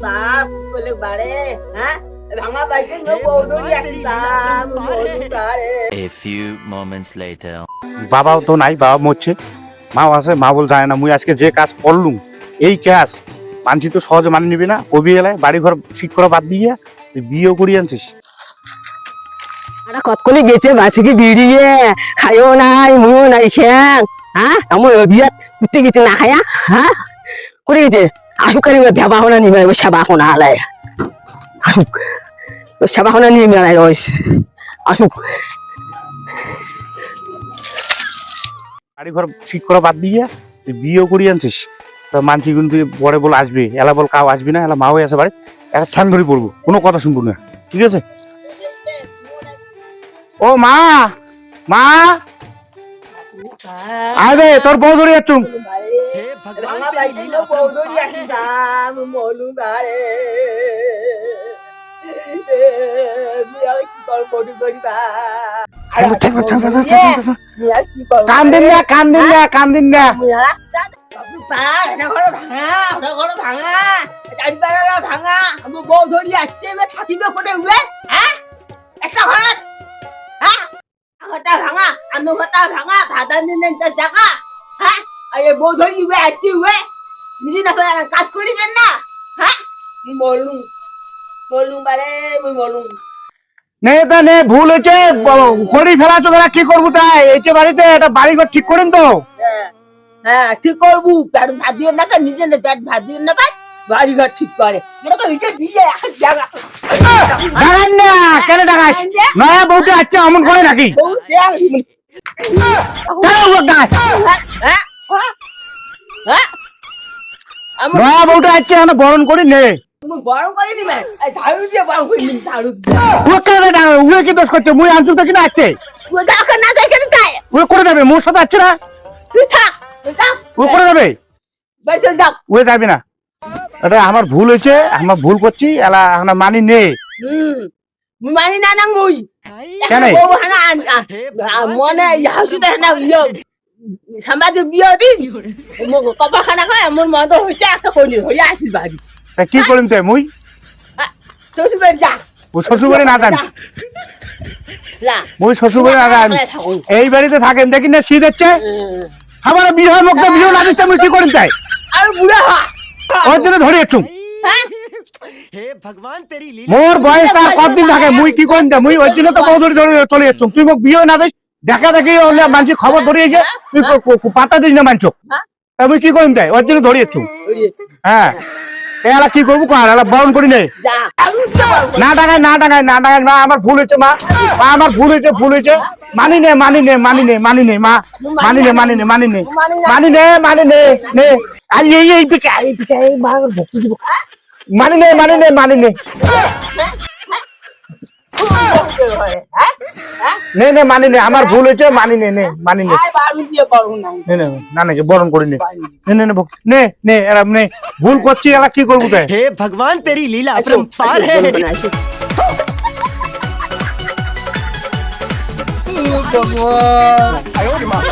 বাপ বলে বাড়ে হ্যাঁ ভাঙা বাইকে নো বৌদরি আসলাম বলু বাড়ে। A few moments later. বাবাও তো নাই, বাবা মরছে, মাও আছে, মা বল যায় না। মুই আজকে যে কাজ করলুম, এই কাজ মানছি তো সহজে মানে নিবি না। কবি এলায় বাড়ি ঘর ঠিক করা বাদ দিয়ে তুই বিয়েও করি আনছিস। কতক্ষণে গেছে বাড়ি থেকে বেরিয়ে খাইও নাই মুও নাই খেয়াং হ্যাঁ এমন বিয়াত ঘুরতে গেছে না খায়া হ্যাঁ করে গেছে। আসুক কারি দেবা হনা নিবে সেবা হনা আলায় আসুক সেবা হনা নিয়ে মেলায় রয়েছে আসুক। বাড়ি ঘর ঠিক করা বাদ দিয়ে তুই বিয়েও করি আনছিস। তা মানছি কিন্তু পরে বল আসবে, এলা বল কাউ আসবি না, এলা মাও আছে বাড়ি, একটা ঠ্যাং ধরে পড়বো, কোনো কথা শুনবো না, ঠিক আছে? ও মা, মা আরে তোর বউ ধরে যাচ্ছুম। ভাঙা বাইকে নো বৌদরি আসলাম বলু বাড়ে। কান দিন না, কান দিন না, কান দিন না। ভাঙা বউ ধরি আসছে থাকিবে কোটে উড়ে হ্যাঁ একটা ঘৰত হ্যাঁ ঘরটা ভাঙা আমি ঘরটা ভাঙা ভাদা দিনে জায়গা হ্যাঁ আর এই বউ ধরি উড়ে আসছে উড়ে নিজে না কাজ করিবেন না হ্যাঁ বলুন বলুন বারে বলুন নে তা নে, ভুল হয়েছে, খড়ি ফেলা চোখা কি করবো তাই? এইটা বাড়িতে একটা বাড়ি ঘর ঠিক করেন তো। হ্যাঁ ঠিক করবো, পেট ভাত দিয়ে না পাই নিজে পেট ভাত দিয়ে না পাই বাড়ি ঘর ঠিক করে দাঁড়ান না, কেন ডাকাস? নয়া বউটা আচ্ছা অমন করে নাকি? নয়া বউটা আচ্ছা এখন বরণ করি নে। বরং করিনি ঝাড়ু দিয়ে বরং করিনি ঝাড়ু উয়ে কি দোষ করছে? মুই আনছুক কিনা আছে না যাই কেন চাই উয়ে করে যাবে, মোর সাথে আছে না, তুই থাক তুই থাক উয়ে করে যাবে, বাড়ি চলে যাও। উয়ে যাবি না। এটা আমার ভুল হয়েছে, আমার ভুল করছি, এলা এখন মানি নে। মুই মানি না না মুই কেন? মনে হাসিতে না সমাজে বিয়ে দিন কপা খানা খায় এমন মন তো হয়েছে একটা করি হয়ে আসিস বাড়ি তা কি করিম তাই? মুই শ্বশুর বাড়ি যা, ও শ্বশুর বাড়ি না জানি, যা মুই শ্বশুর বাড়ি না জানি, এই বাড়িতে থাকেন দেখি না শীত হচ্ছে, আমার বিয়ে হয় মুখ বিয়ে না দিস, মুই কি করিম তাই? আর বুড়া হা ওর জন্য ধরে একটু हे भगवान तेरी लीला। মোর বয়স তার কতদিন থাকে, মুই কি করিম তাই? মুই ওই জন্য তো বউ ধরে ধরে চলে যাচ্ছ। তুই মুখ বিয়ে না দিস, দেখা দেখি হলে মানুষ খবর ধরিয়েছে, তুই পাতা দিস না মানছ, মুই কি করিম তাই? ওর জন্য ধরে যাচ্ছ। হ্যাঁ এলা কি করবো কার, এলা বরণ করি নে। যা না টাকায় না টাকায় না টাকায়, মা আমার ভুল হয়েছে, মা মা আমার ভুল হয়েছে, ভুল হয়েছে, মানি নে মানি নে মানি নে মানি নে, মা মানি নে মানি নে মানি নে মানি নে মানি নে নে। আর এই পিকা এই পিকা এই মা ভক্তি দিব, মানি নে মানি নে মানি নে নে নে মানি নে, আমার ভুল হয়েছে, মানি নে নে মানি নে নে নে না নাকি বরণ করি নে নে নে নে নে এরা নে, ভুল করছি, এলা কি করবো তাই? हे भगवान तेरी लीला अपरंपार है। ভগবান